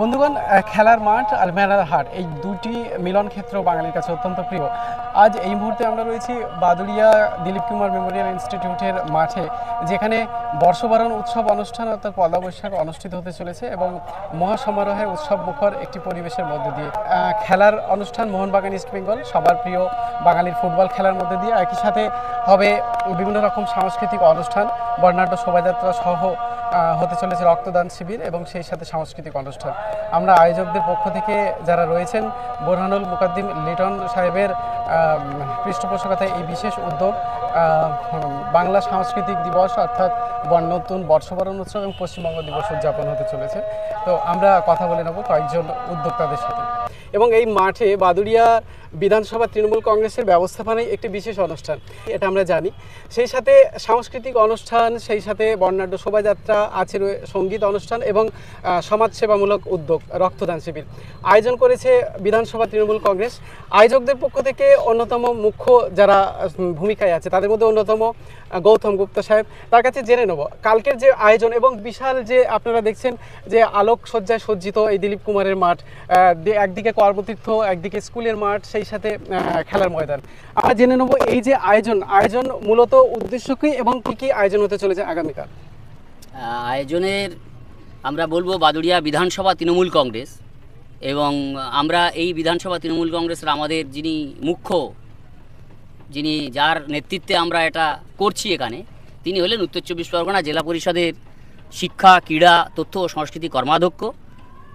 বন্ধুগণ, খেলার মাঠ আর মেলার হাট এই দুটি মিলন ক্ষেত্র বাঙালির কাছে অত্যন্ত প্রিয়। আজ এই মুহূর্তে আমরা রয়েছি বাদুড়িয়া দিলীপ কুমার মেমোরিয়াল ইনস্টিটিউটের মাঠে, যেখানে বর্ষবরণ উৎসব অনুষ্ঠান অর্থাৎ পয়লা বৈশাখ অনুষ্ঠিত হতে চলেছে এবং মহাসমারোহে উৎসব মুখর একটি পরিবেশের মধ্যে দিয়ে খেলার অনুষ্ঠান মোহনবাগান ইস্ট বেঙ্গল, সবার প্রিয় বাঙালির ফুটবল খেলার মধ্যে দিয়ে একই সাথে হবে বিভিন্ন রকম সাংস্কৃতিক অনুষ্ঠান, বর্ণাঢ্য শোভাযাত্রা সহ হতে চলেছে রক্তদান শিবির এবং সেই সাথে সাংস্কৃতিক অনুষ্ঠান। আমরা আয়োজকদের পক্ষ থেকে যারা রয়েছেন, বোরহানুল মুকাদ্দিম লিটন সাহেবের পৃষ্ঠপোষকতায় এই বিশেষ উদ্যোগ বাংলা সাংস্কৃতিক দিবস অর্থাৎ নতুন বর্ষবরণ উৎসব এবং পশ্চিমবঙ্গ দিবস উদযাপন হতে চলেছে। তো আমরা কথা বলে নেব কয়েকজন উদ্যোক্তাদের সাথে। এবং এই মাঠে বাদুড়িয়া বিধানসভা তৃণমূল কংগ্রেসের ব্যবস্থাপনায় একটি বিশেষ অনুষ্ঠান, এটা আমরা জানি। সেই সাথে সাংস্কৃতিক অনুষ্ঠান, সেই সাথে বর্ণাঢ্য শোভাযাত্রা আছে, সঙ্গীত অনুষ্ঠান এবং সমাজসেবামূলক উদ্যোগ রক্তদান শিবির আয়োজন করেছে বিধানসভা তৃণমূল কংগ্রেস। আয়োজকদের পক্ষ থেকে অন্যতম মুখ্য যারা ভূমিকায় আছে তাদের মধ্যে অন্যতম গৌতম গুপ্তা সাহেব। তার কাছে জেনে নেব কালকের যে আয়োজন এবং বিশাল যে আপনারা দেখছেন যে আলোকসজ্জায় সজ্জিত এই দিলীপ কুমারের মাঠ, একদিকে কর্মতীর্থ, একদিকে স্কুলের মাঠ, সেই সাথে খেলার ময়দান। আমরা জেনে নেব এই যে আয়োজন মূলত উদ্দেশ্য কী এবং কী কী আয়োজন হতে চলেছে আগামীকাল। আয়োজনের আমরা বলবো বাদুড়িয়া বিধানসভা তৃণমূল কংগ্রেস, এবং আমরা এই বিধানসভা তৃণমূল কংগ্রেসের আমাদের যিনি যার নেতৃত্বে আমরা এটা করছি এখানে, তিনি হলেন উত্তর চব্বিশ পরগনা জেলা পরিষদের শিক্ষা, ক্রীড়া, তথ্য ও সংস্কৃতি কর্মাধ্যক্ষ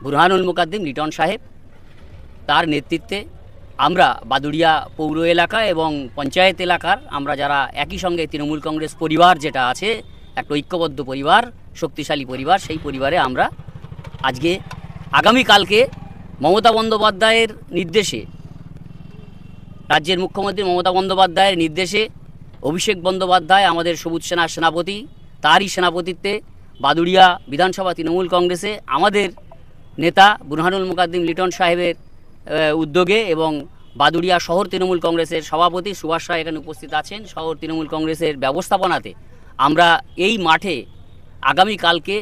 বুরহানুল মুকাদ্দিম লিটন সাহেব। তার নেতৃত্বে আমরা বাদুড়িয়া পৌর এলাকা এবং পঞ্চায়েত এলাকার আমরা যারা একই সঙ্গে তৃণমূল কংগ্রেস পরিবার যেটা আছে, একটা ঐক্যবদ্ধ পরিবার, শক্তিশালী পরিবার, সেই পরিবারে আমরা আজকে আগামীকালকে মমতা বন্দ্যোপাধ্যায়ের নির্দেশে, রাজ্যের মুখ্যমন্ত্রী মমতা বন্দ্যোপাধ্যায়ের নির্দেশে অভিষেক বন্দ্যোপাধ্যায় আমাদের সবুজ সেনার সেনাপতি, তারই সেনাপতিত্বে বাদুড়িয়া বিধানসভা তৃণমূল কংগ্রেসে আমাদের নেতা বুরহানুল মুকাদ্দিম লিটন সাহেবের উদ্যোগে এবং বাদুড়িয়া শহর তৃণমূল কংগ্রেসের সভাপতি সুভাষ রায় এখানে উপস্থিত আছেন, শহর তৃণমূল কংগ্রেসের ব্যবস্থাপনাতে আমরা এই মাঠে আগামীকালকে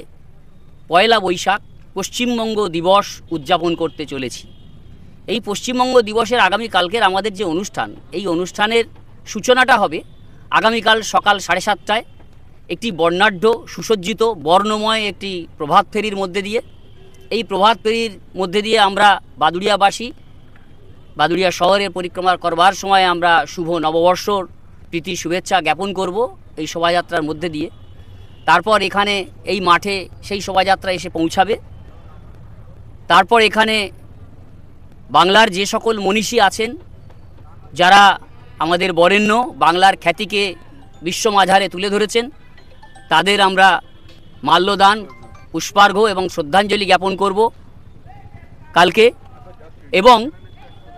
পয়লা বৈশাখ পশ্চিমবঙ্গ দিবস উদযাপন করতে চলেছি। এই পশ্চিমবঙ্গ দিবসের আগামীকালকের আমাদের যে অনুষ্ঠান, এই অনুষ্ঠানের সূচনাটা হবে আগামীকাল সকাল 7:30টায় একটি বর্ণাঢ্য সুসজ্জিত বর্ণময় একটি প্রভাত ফেরির মধ্যে দিয়ে। এই প্রভাত ফেরির মধ্যে দিয়ে আমরা বাদুড়িয়া শহরের পরিক্রমা করবার সময় আমরা শুভ নববর্ষর প্রীতি শুভেচ্ছা জ্ঞাপন করব এই শোভাযাত্রার মধ্যে দিয়ে। তারপর এখানে এই মাঠে সেই শোভাযাত্রা এসে পৌঁছাবে। তারপর এখানে বাংলার যে সকল মনীষী আছেন, যারা আমাদের বরেণ্য বাংলার খ্যাতিকে বিশ্ব মাঝারে তুলে ধরেছেন, তাদের আমরা মাল্যদান, পুষ্পার্ঘ্য এবং শ্রদ্ধাঞ্জলি জ্ঞাপন করব কালকে। এবং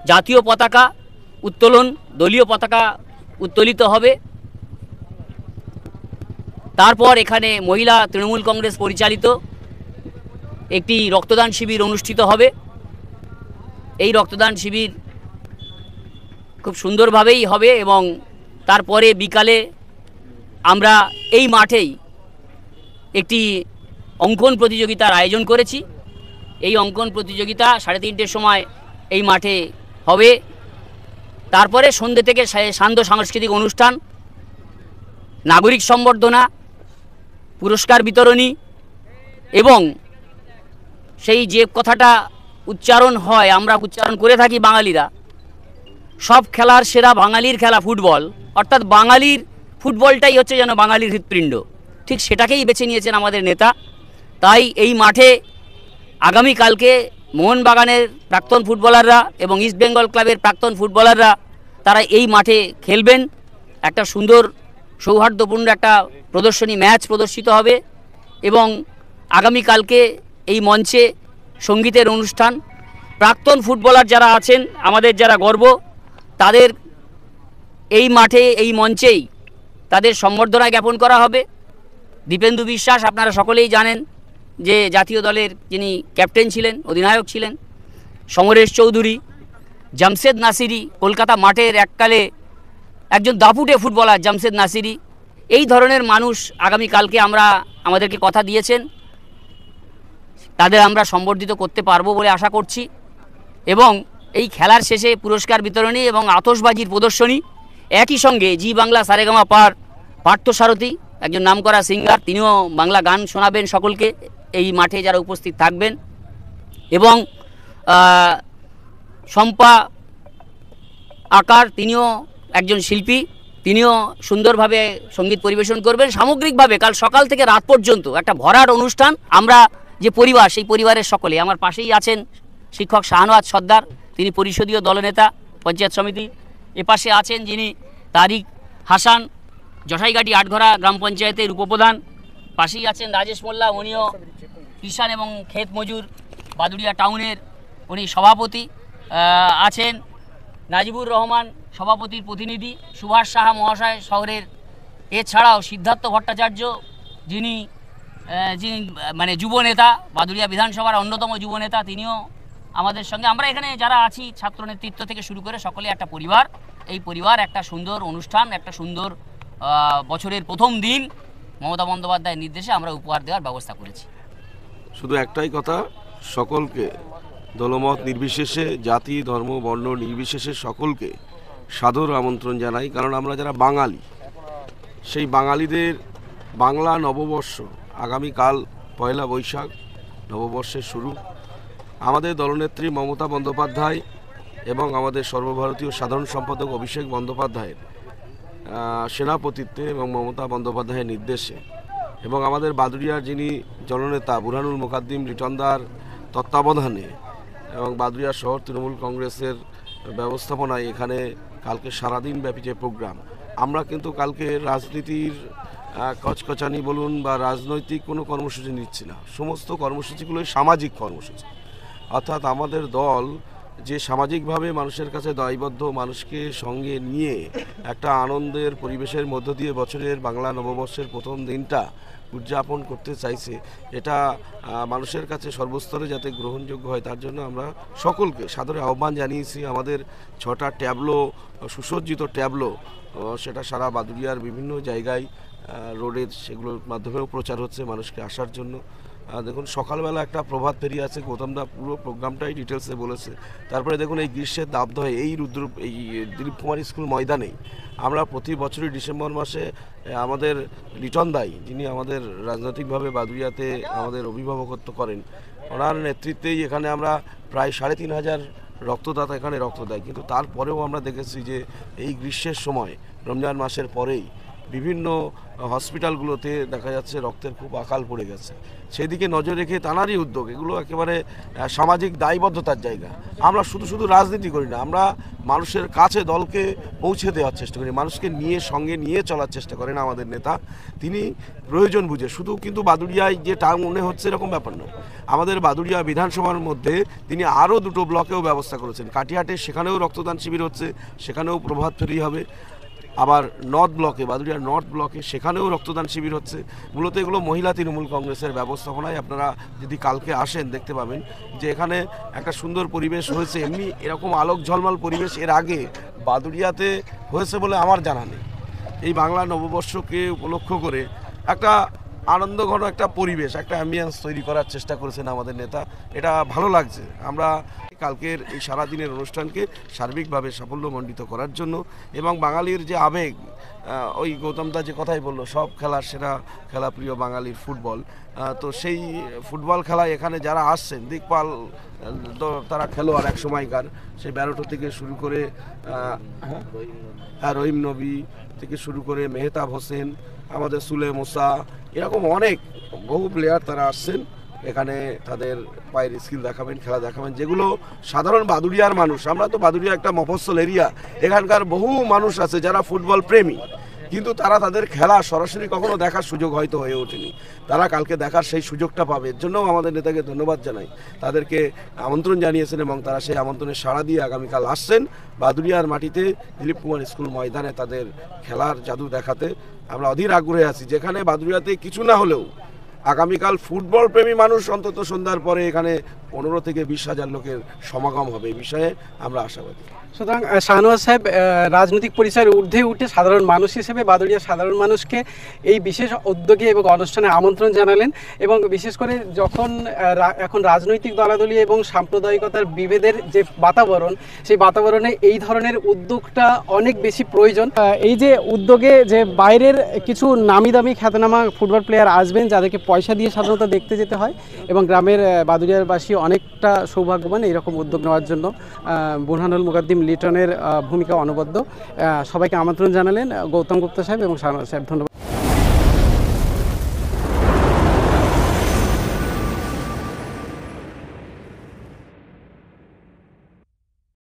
জাতীয় পতাকা উত্তোলন, দলীয় পতাকা উত্তোলিত হবে। তারপর এখানে মহিলা তৃণমূল কংগ্রেস পরিচালিত একটি রক্তদান শিবির অনুষ্ঠিত হবে। এই রক্তদান শিবির খুব সুন্দরভাবেই হবে এবং তারপরে বিকালে আমরা এই মাঠেই একটি অঙ্কন প্রতিযোগিতার আয়োজন করেছি। এই অঙ্কন প্রতিযোগিতা 3:30টার সময় এই মাঠে হবে। তারপরে সন্ধ্যে থেকে সান্ধ্য সাংস্কৃতিক অনুষ্ঠান, নাগরিক সম্বর্ধনা, পুরস্কার বিতরণী এবং সেই যে কথাটা উচ্চারণ হয়, আমরা উচ্চারণ করে থাকি বাঙালিরা, সব খেলার সেরা বাঙালির খেলা ফুটবল, অর্থাৎ বাঙালির ফুটবলটাই হচ্ছে যেন বাঙালির হৃৎপিণ্ড, ঠিক সেটাকেই বেছে নিয়েছেন আমাদের নেতা। তাই এই মাঠে আগামীকালকে মোহনবাগানের প্রাক্তন ফুটবলাররা এবং ইস্ট বেঙ্গল ক্লাবের প্রাক্তন ফুটবলাররা তারা এই মাঠে খেলবেন। একটা সুন্দর সৌহার্দ্যপূর্ণ একটা প্রদর্শনী ম্যাচ প্রদর্শিত হবে এবং আগামীকালকে এই মঞ্চে সঙ্গীতের অনুষ্ঠান। প্রাক্তন ফুটবলার যারা আছেন, আমাদের যারা গর্ব, তাদের এই মাঠে এই মঞ্চেই তাদের সম্বর্ধনা জ্ঞাপন করা হবে। দীপেন্দু বিশ্বাস আপনারা সকলেই জানেন যে জাতীয় দলের যিনি ক্যাপ্টেন ছিলেন, অধিনায়ক ছিলেন, সমরেশ চৌধুরী, জামশেদ নাসিরি, কলকাতা মাঠের এককালে একজন দাপুটে ফুটবলার জামশেদ নাসিরি, এই ধরনের মানুষ আগামীকালকে আমাদেরকে কথা দিয়েছেন তাদের আমরা সম্বর্ধিত করতে পারবো বলে আশা করছি। এবং এই খেলার শেষে পুরস্কার বিতরণী এবং আতশবাজির প্রদর্শনী, একই সঙ্গে জি বাংলা সারেগামা পার পার্থসারথী একজন নামকরা সিঙ্গার, তিনিও বাংলা গান শোনাবেন সকলকে এই মাঠে যারা উপস্থিত থাকবেন। এবং শম্পা আকার, তিনিও একজন শিল্পী, তিনিও সুন্দরভাবে সঙ্গীত পরিবেশন করবেন। সামগ্রিকভাবে কাল সকাল থেকে রাত পর্যন্ত একটা ভরাট অনুষ্ঠান। আমরা যে পরিবার, সেই পরিবারের সকলে, আমার পাশেই আছেন শিক্ষক শাহনওয়াজ সর্দার, তিনি পরিষদীয় দলনেতা পঞ্চায়েত সমিতি। এপাশে আছেন যিনি তারিক হাসান, জটাইঘাটি আটঘরা গ্রাম পঞ্চায়েতের উপপ্রধান। পাশেই আছেন রাজেশ মোল্লা, উনিও কিষাণ এবং ক্ষেত মজুর বাদুড়িয়া টাউনের উনি সভাপতি। আছেন নাজিবুর রহমান, সভাপতির প্রতিনিধি, সুভাষ সাহা মহাশয় শহরের, এছাড়াও সিদ্ধার্থ ভট্টাচার্য যিনি মানে যুবনেতা, বাদুড়িয়া বিধানসভার অন্যতম যুবনেতা, তিনিও আমাদের সঙ্গে। আমরা এখানে যারা আছি ছাত্র নেতৃত্ব থেকে শুরু করে সকলে একটা পরিবার। এই পরিবার একটা সুন্দর অনুষ্ঠান, একটা সুন্দর বছরের প্রথম দিন মমতা বন্দ্যোপাধ্যায়ের নির্দেশে আমরা উপহার দেওয়ার ব্যবস্থা করেছি। শুধু একটাই কথা, সকলকে দলমত নির্বিশেষে, জাতি ধর্ম বর্ণ নির্বিশেষে সকলকে সাদর আমন্ত্রণ জানাই। কারণ আমরা যারা বাঙালি, সেই বাঙালিদের বাংলা নববর্ষ আগামীকাল পয়লা বৈশাখ নববর্ষের শুরু। আমাদের দলনেত্রী মমতা বন্দ্যোপাধ্যায় এবং আমাদের সর্বভারতীয় সাধারণ সম্পাদক অভিষেক বন্দ্যোপাধ্যায়ের সেনাপতিত্বে এবং মমতা বন্দ্যোপাধ্যায়ের নির্দেশে এবং আমাদের বাদুড়িয়ার যিনি জননেতা বুরহানুল মোকাদ্দিম লিটনদার তত্ত্বাবধানে এবং বাদুড়িয়া শহর তৃণমূল কংগ্রেসের ব্যবস্থাপনায় এখানে কালকে সারাদিন ব্যাপী যে প্রোগ্রাম, আমরা কিন্তু কালকে রাজনীতির কচকচানি বলুন বা রাজনৈতিক কোনো কর্মসূচি নিচ্ছি না। সমস্ত কর্মসূচিগুলোই সামাজিক কর্মসূচি। অর্থাৎ আমাদের দল যে সামাজিকভাবে মানুষের কাছে দায়বদ্ধ, মানুষকে সঙ্গে নিয়ে একটা আনন্দের পরিবেশের মধ্য দিয়ে বছরের বাংলা নববর্ষের প্রথম দিনটা উদযাপন করতে চাইছে, এটা মানুষের কাছে সর্বস্তরে যাতে গ্রহণযোগ্য হয় তার জন্য আমরা সকলকে সাদরে আহ্বান জানিয়েছি। আমাদের 6টা ট্যাবলো, সুসজ্জিত ট্যাবলো, সেটা সারা বাদুড়িয়ার বিভিন্ন জায়গায় রোডের, সেগুলোর মাধ্যমেও প্রচার হচ্ছে মানুষকে আসার জন্য। দেখুন সকালবেলা একটা প্রভাত ফেরি আছে, গৌতমদা পুরো প্রোগ্রামটাই ডিটেলসে বলেছে। তারপরে দেখুন এই গ্রীষ্মের দাবদাহে এই দিলীপ কুমার স্কুল ময়দানেই আমরা প্রতি বছরই ডিসেম্বর মাসে আমাদের লিটন দাই, যিনি আমাদের রাজনৈতিকভাবে বাদুড়িয়াতে আমাদের অভিভাবকত্ব করেন, ওনার নেতৃত্বেই এখানে আমরা প্রায় 3500 রক্তদাতা এখানে রক্ত দেয়। কিন্তু তারপরেও আমরা দেখেছি যে এই গ্রীষ্মের সময় রমজান মাসের পরেই বিভিন্ন হসপিটালগুলোতে দেখা যাচ্ছে রক্তের খুব আকাল পড়ে গেছে। সেদিকে নজর রেখে তাঁরই উদ্যোগ, এগুলো একেবারে সামাজিক দায়বদ্ধতার জায়গা। আমরা শুধু রাজনীতি করি না, আমরা মানুষের কাছে দলকে পৌঁছে দেওয়ার চেষ্টা করি, মানুষকে নিয়ে সঙ্গে নিয়ে চলার চেষ্টা করেন আমাদের নেতা। তিনি প্রয়োজন বুঝে, শুধু কিন্তু বাদুড়িয়ায় যে টাউনে হচ্ছে এরকম ব্যাপার নয়, আমাদের বাদুড়িয়া বিধানসভার মধ্যে তিনি আরও 2টো ব্লকেও ব্যবস্থা করেছেন। কাটিহাটে সেখানেও রক্তদান শিবির হচ্ছে, সেখানেও প্রভাত ফেরি হবে। আবার নর্থ ব্লকে, বাদুড়িয়া নর্থ ব্লকে, সেখানেও রক্তদান শিবির হচ্ছে। মূলত এগুলো মহিলা তৃণমূল কংগ্রেসের ব্যবস্থাপনায়। আপনারা যদি কালকে আসেন দেখতে পাবেন যে এখানে একটা সুন্দর পরিবেশ হয়েছে। এমনি এরকম আলোক ঝলমল পরিবেশ এর আগে বাদুড়িয়াতে হয়েছে বলে আমার জানা নেই। এই বাংলা নববর্ষকে উপলক্ষ করে একটা আনন্দঘন একটা পরিবেশ, একটা অ্যাম্বিয়েন্স তৈরি করার চেষ্টা করেছেন আমাদের নেতা, এটা ভালো লাগছে। আমরা কালকের এই সারাদিনের অনুষ্ঠানকে সার্বিকভাবে সাফল্যমণ্ডিত করার জন্য এবং বাঙালির যে আবেগ, ওই গৌতমদা যে কথাই বললো, সব খেলার সেরা খেলা প্রিয় বাঙালির ফুটবল, তো সেই ফুটবল খেলায় এখানে যারা আসছেন, দিকপাল তারা খেলোয়াড় এক সময়কার, সেই ব্যারোটো থেকে শুরু করে রহিম নবী থেকে শুরু করে মেহতাব হোসেন, আমাদের সুলে মোসা, এরকম অনেক বহু প্লেয়ার তারা আসছেন এখানে, তাদের পায়ের স্কিল দেখাবেন, খেলা দেখাবেন, যেগুলো সাধারণ বাদুড়িয়ার মানুষ, আমরা তো বাদুড়িয়া একটা মফস্বল এরিয়া, এখানকার বহু মানুষ আছে যারা ফুটবল প্রেমী, কিন্তু তারা তাদের খেলা সরাসরি কখনো দেখার সুযোগ হয়তো হয়ে ওঠেনি। তারা কালকে দেখার সেই সুযোগটা পাবে, এর জন্যও আমাদের নেতাকে ধন্যবাদ জানাই। তাদেরকে আমন্ত্রণ জানিয়েছেন এবং তারা সেই আমন্ত্রণে সাড়া দিয়ে আগামীকাল আসছেন বাদুড়িয়ার মাটিতে দিলীপ কুমার স্কুল ময়দানে তাদের খেলার জাদু দেখাতে। আমরা অধীর আগ্রহে আছি, যেখানে বাদুড়িয়াতে কিছু না হলেও আগামীকাল ফুটবল প্রেমী মানুষ অন্তত সন্ধ্যার পরে এখানে 15 থেকে 20 হাজার লোকের সমাগম হবে, এই বিষয়ে আমরা আশাবাদী। সুতরাং শাহনওয়াজ সাহেব রাজনৈতিক পরিচয়ের ঊর্ধ্বে উঠে সাধারণ মানুষ হিসেবে বাদুড়িয়ার সাধারণ মানুষকে এই বিশেষ উদ্যোগে এবং অনুষ্ঠানে আমন্ত্রণ জানালেন, এবং বিশেষ করে যখন এখন রাজনৈতিক দলাদলি এবং সাম্প্রদায়িকতার বিভেদের যে বাতাবরণ, সেই বাতাবরণে এই ধরনের উদ্যোগটা অনেক বেশি প্রয়োজন। এই যে উদ্যোগে যে বাইরের কিছু নামি দামি খ্যাতনামা ফুটবল প্লেয়ার আসবেন, যাদেরকে পয়সা দিয়ে সাধারণত দেখতে যেতে হয়, এবং গ্রামের বাদুড়িয়ারবাসী অনেকটা সৌভাগ্যবান এইরকম উদ্যোগ নেওয়ার জন্য। বুরহানুল মুকাদ্দিম লিটনের ভূমিকা অনবদ্য। সবাইকে আমন্ত্রণ জানালেন গৌতম গুপ্তা সাহেব এবং শাহনওয়াজ সাহেব। ধন্যবাদ।